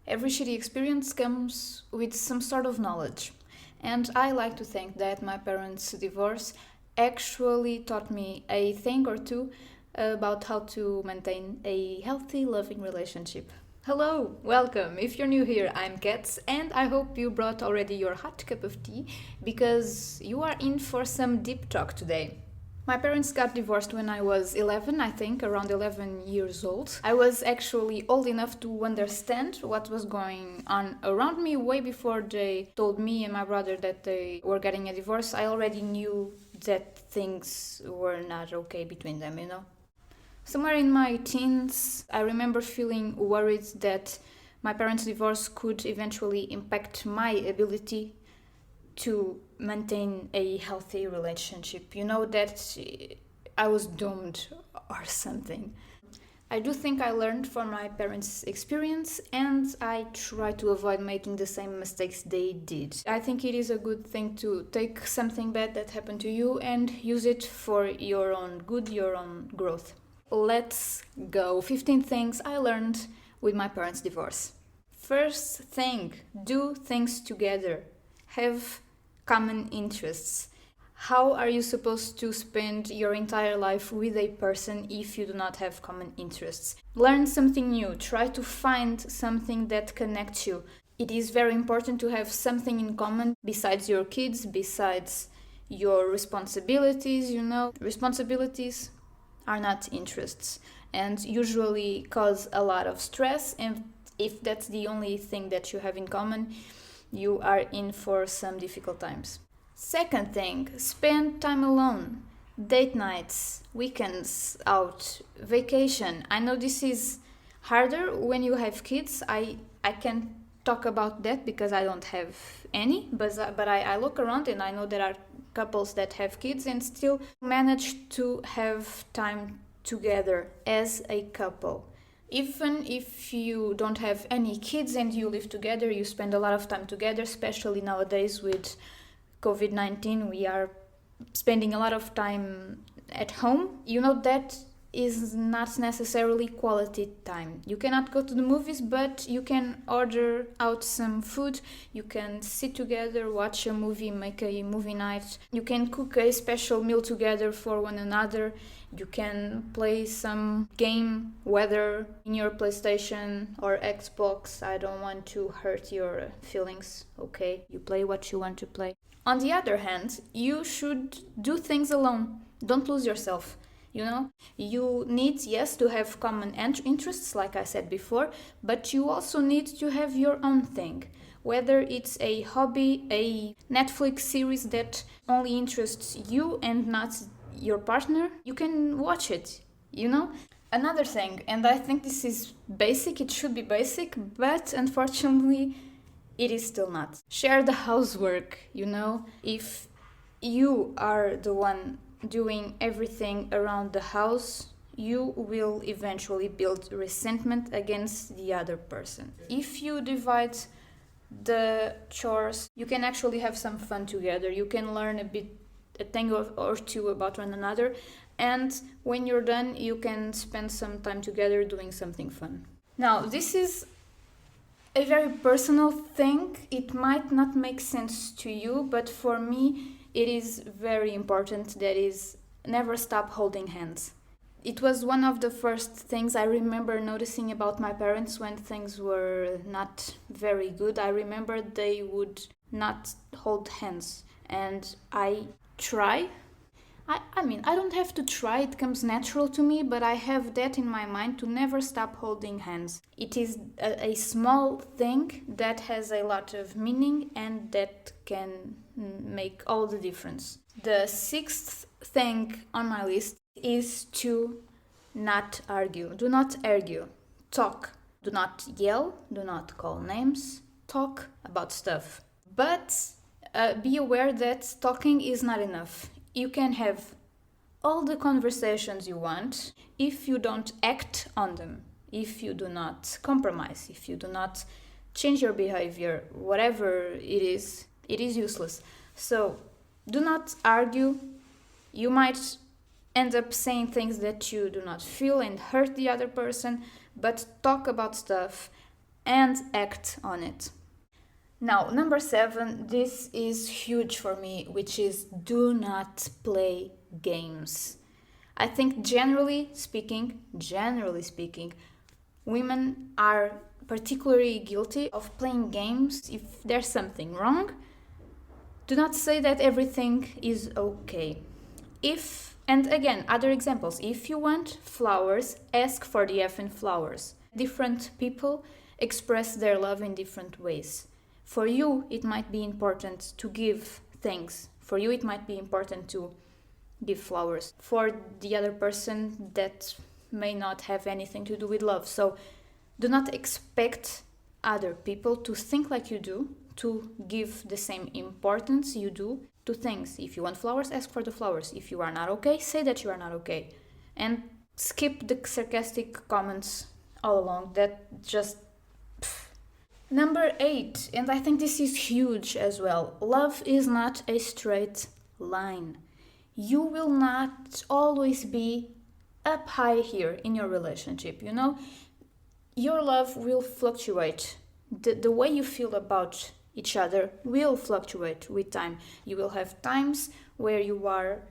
Every shitty experience comes with some sort of knowledge. And I like to think that my parents' divorce actually taught me a thing or two about how to maintain a healthy, loving relationship. Hello, welcome. If you're new here, I'm Catz, and I hope you brought already your hot cup of tea because you are in for some deep talk today. My parents got divorced when I was 11, I think, around 11 years old. I was actually old enough to understand what was going on around me way before they told me and my brother that they were getting a divorce. I already knew that things were not okay between them, you know? Somewhere in my teens, I remember feeling worried that my parents' divorce could eventually impact my ability to maintain a healthy relationship. You know, that I was doomed or something. I do think I learned from my parents' experience and I try to avoid making the same mistakes they did. I think it is a good thing to take something bad that happened to you and use it for your own good, your own growth. Let's go. 15 things I learned with my parents' divorce. First thing, do things together. Have common interests. How are you supposed to spend your entire life with a person if you do not have common interests? Learn something new. Try to find something that connects you. It is very important to have something in common besides your kids, besides your responsibilities, you know. Responsibilities are not interests and usually cause a lot of stress, and if that's the only thing that you have in common, you are in for some difficult times. Second thing, spend time alone. Date nights, weekends out, vacation. I know this is harder when you have kids. I can talk about that because I don't have any, but I look around and I know there are couples that have kids and still manage to have time together as a couple. Even if you don't have any kids and you live together, you spend a lot of time together, especially nowadays with COVID-19. We are spending a lot of time at home. You know, that is not necessarily quality time. You cannot go to the movies, but you can order out some food. You can sit together, watch a movie, make a movie night. You can cook a special meal together for one another. You can play some game, whether in your PlayStation or Xbox. I don't want to hurt your feelings, okay? You play what you want to play. On the other hand, you should do things alone. Don't lose yourself. You know, you need, yes, to have common interests, like I said before, but you also need to have your own thing. Whether it's a hobby, a Netflix series that only interests you and not your partner, you can watch it, you know? Another thing, and I think this is basic, it should be basic, but unfortunately, it is still not. Share the housework, you know? If you are the one doing everything around the house, you will eventually build resentment against the other person. If you divide the chores, you can actually have some fun together. You can learn a thing or two about one another, and when you're done, you can spend some time together doing something fun. Now, this is a very personal thing. It might not make sense to you, but for me, it is very important. That is, never stop holding hands. It was one of the first things I remember noticing about my parents when things were not very good. I remember they would not hold hands, and I try. I mean, I don't have to try, it comes natural to me, but I have that in my mind to never stop holding hands. It is a small thing that has a lot of meaning and that can make all the difference. The sixth thing on my list is to not argue. Do not argue. Talk. Do not yell. Do not call names. Talk about stuff. But be aware that talking is not enough. You can have all the conversations you want if you don't act on them, if you do not compromise, if you do not change your behavior, whatever it is useless. So do not argue. You might end up saying things that you do not feel and hurt the other person, but talk about stuff. and act on it. Now, number 7, this is huge for me, which is do not play games. I think generally speaking, women are particularly guilty of playing games. If there's something wrong, do not say that everything is okay. And again, other examples, if you want flowers, ask for the effing flowers. Different people express their love in different ways. For you, it might be important to give things. For you, it might be important to give flowers. For the other person, that may not have anything to do with love. So do not expect other people to think like you do, to give the same importance you do to things. If you want flowers, ask for the flowers. If you are not okay, say that you are not okay. And skip the sarcastic comments all along. That just... Number 8, and I think this is huge as well. Love is not a straight line. You will not always be up high here in your relationship, you know? Your love will fluctuate. The way you feel about each other will fluctuate with time. You will have times where you are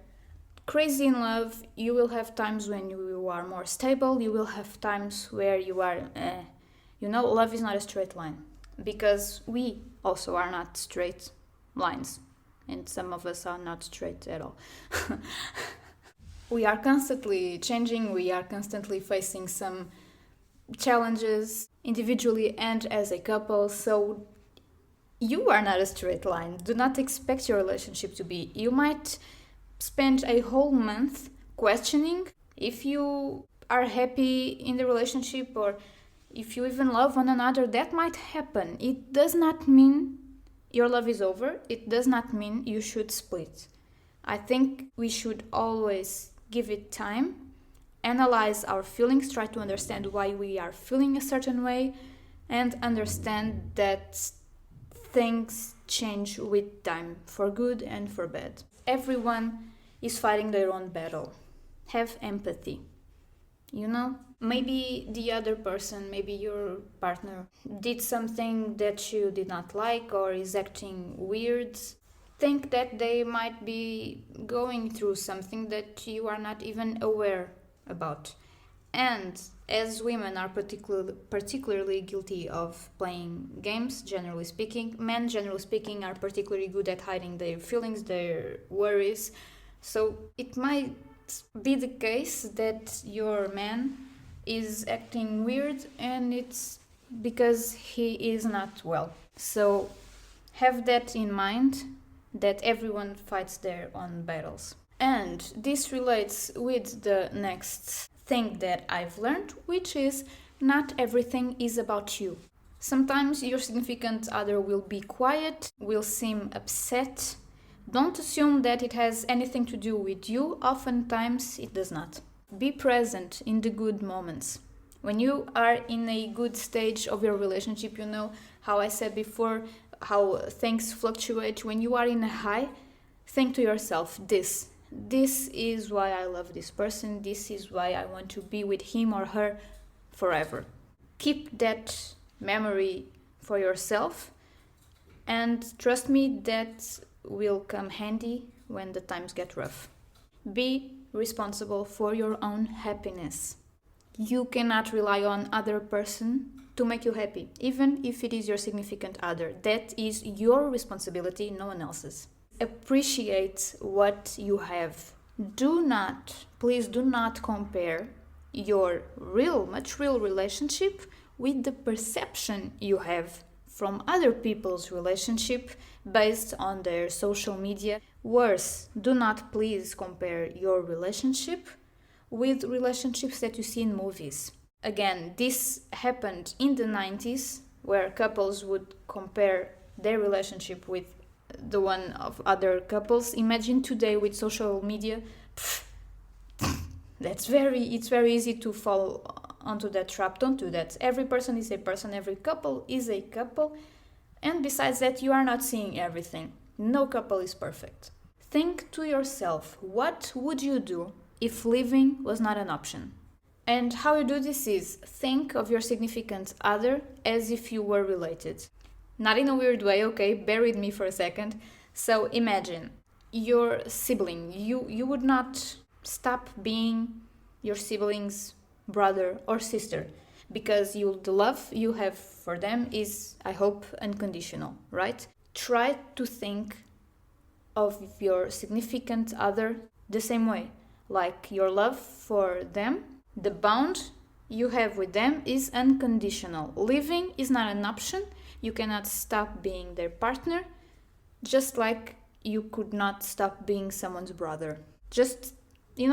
crazy in love. You will have times when you are more stable. You will have times where you are, love is not a straight line. Because we also are not straight lines. And some of us are not straight at all. We are constantly changing. We are constantly facing some challenges individually and as a couple. So you are not a straight line. Do not expect your relationship to be. You might spend a whole month questioning if you are happy in the relationship or if you even love one another. That might happen. It does not mean your love is over. It does not mean you should split. I think we should always give it time, analyze our feelings, try to understand why we are feeling a certain way, and understand that things change with time, for good and for bad. Everyone is fighting their own battle. Have empathy. Maybe the other person, maybe your partner, did something that you did not like or is acting weird. Think that they might be going through something that you are not even aware about. And as women are particularly guilty of playing games, generally speaking, men, generally speaking, are particularly good at hiding their feelings, their worries. So it might be the case that your man is acting weird and it's because he is not well. So have that in mind, that everyone fights their own battles. And this relates with the next thing that I've learned, which is not everything is about you. Sometimes your significant other will be quiet, will seem upset. Don't assume that it has anything to do with you. Oftentimes it does not. Be present in the good moments. When you are in a good stage of your relationship, how I said before, how things fluctuate. When you are in a high, think to yourself, this is why I love this person. This is why I want to be with him or her forever. Keep that memory for yourself, and trust me, that will come handy when the times get rough. Be responsible for your own happiness. You cannot rely on other person to make you happy, even if it is your significant other. That is your responsibility, no one else's. Appreciate what you have. Please do not compare your real relationship with the perception you have from other people's relationship based on their social media. Worse, do not please compare your relationship with relationships that you see in movies. Again, this happened in the 90s, where couples would compare their relationship with the one of other couples. Imagine today with social media. It's very easy to fall onto that trap. Don't do that. Every person is a person, every couple is a couple, and besides that, you are not seeing everything. No couple is perfect. Think to yourself, what would you do if living was not an option? And how you do this is think of your significant other as if you were related. Not in a weird way, okay? Bear with me for a second. So imagine your sibling. You would not stop being your sibling's brother or sister because the love you have for them is, I hope, unconditional, right? Try to think of your significant other the same way. Like your love for them, the bond you have with them is unconditional. Living is not an option. You cannot stop being their partner, just like you could not stop being someone's brother. Just,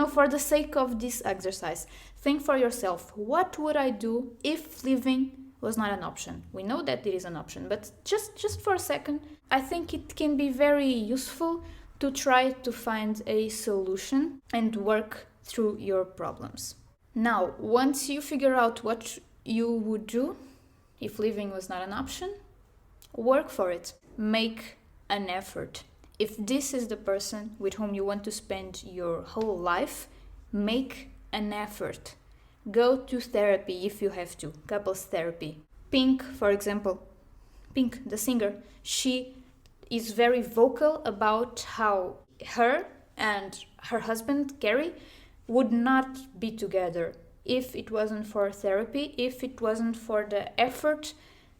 for the sake of this exercise, think for yourself, what would I do if living was not an option? We know that it is an option, but just for a second, I think it can be very useful to try to find a solution and work through your problems. Now, once you figure out what you would do if living was not an option, work for it. Make an effort. If this is the person with whom you want to spend your whole life, make an effort. Go to therapy if you have to, couples therapy. Pink, for example, Pink, the singer, she is very vocal about how her and her husband, Gary, would not be together if it wasn't for therapy, if it wasn't for the effort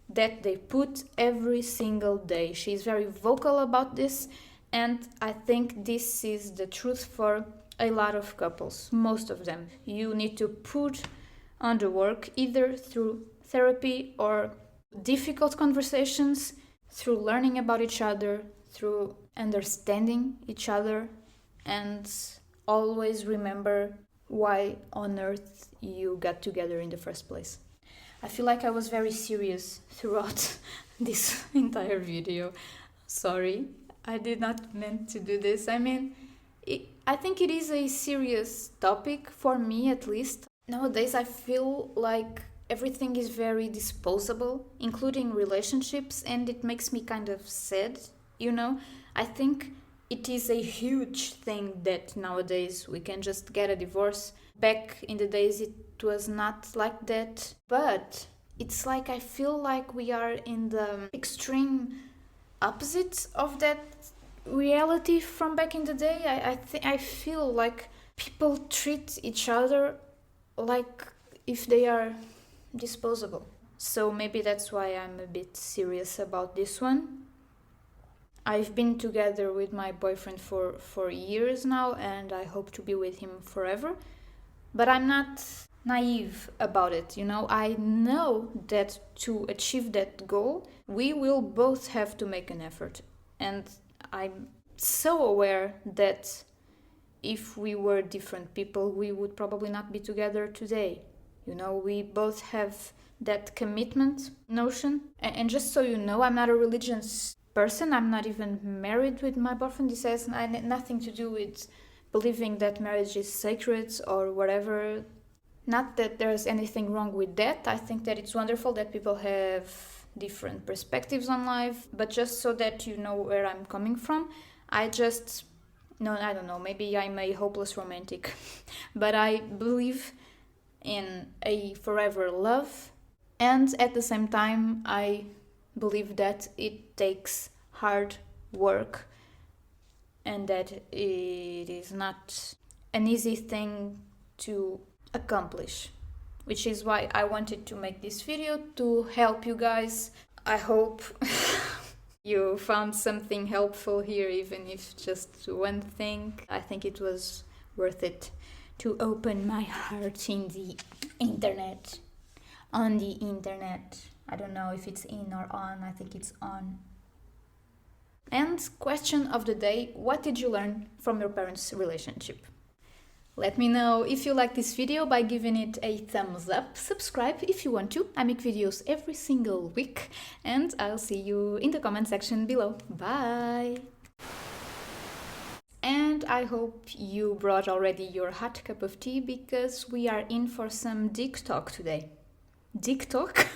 that they put every single day. She's very vocal about this, and I think this is the truth for a lot of couples, most of them. You need to put on the work either through therapy or difficult conversations, through learning about each other, through understanding each other, and always remember why on earth you got together in the first place. I feel like I was very serious throughout this entire video. Sorry, I did not meant to do this. I think it is a serious topic, for me at least. Nowadays I feel like everything is very disposable, including relationships, and it makes me kind of sad, I think it is a huge thing that nowadays we can just get a divorce. Back in the days it was not like that, but it's like I feel like we are in the extreme opposite of that reality from back in the day. I feel like people treat each other like if they are disposable. So maybe that's why I'm a bit serious about this one. I've been together with my boyfriend for years now, and I hope to be with him forever. But I'm not naive about it, I know that to achieve that goal, we will both have to make an effort. And I'm so aware that if we were different people, we would probably not be together today. We both have that commitment notion. And just so you know, I'm not a religious person. I'm not even married with my boyfriend. This has nothing to do with believing that marriage is sacred or whatever. Not that there's anything wrong with that. I think that it's wonderful that people have different perspectives on life. But just so that you know where I'm coming from, I don't know, maybe I'm a hopeless romantic. But I believe in a forever love, and at the same time I believe that it takes hard work and that it is not an easy thing to accomplish, which is why I wanted to make this video to help you guys. I hope you found something helpful here, even if just one thing. I think it was worth it to open my heart on the internet. I don't know if it's in or on. I think it's on. And question of the day: what did you learn from your parents' relationship? Let me know if you like this video by giving it a thumbs up. Subscribe if you want to. I make videos every single week, and I'll see you in the comment section below. Bye! And I hope you brought already your hot cup of tea, because we are in for some dick talk today. Dick talk?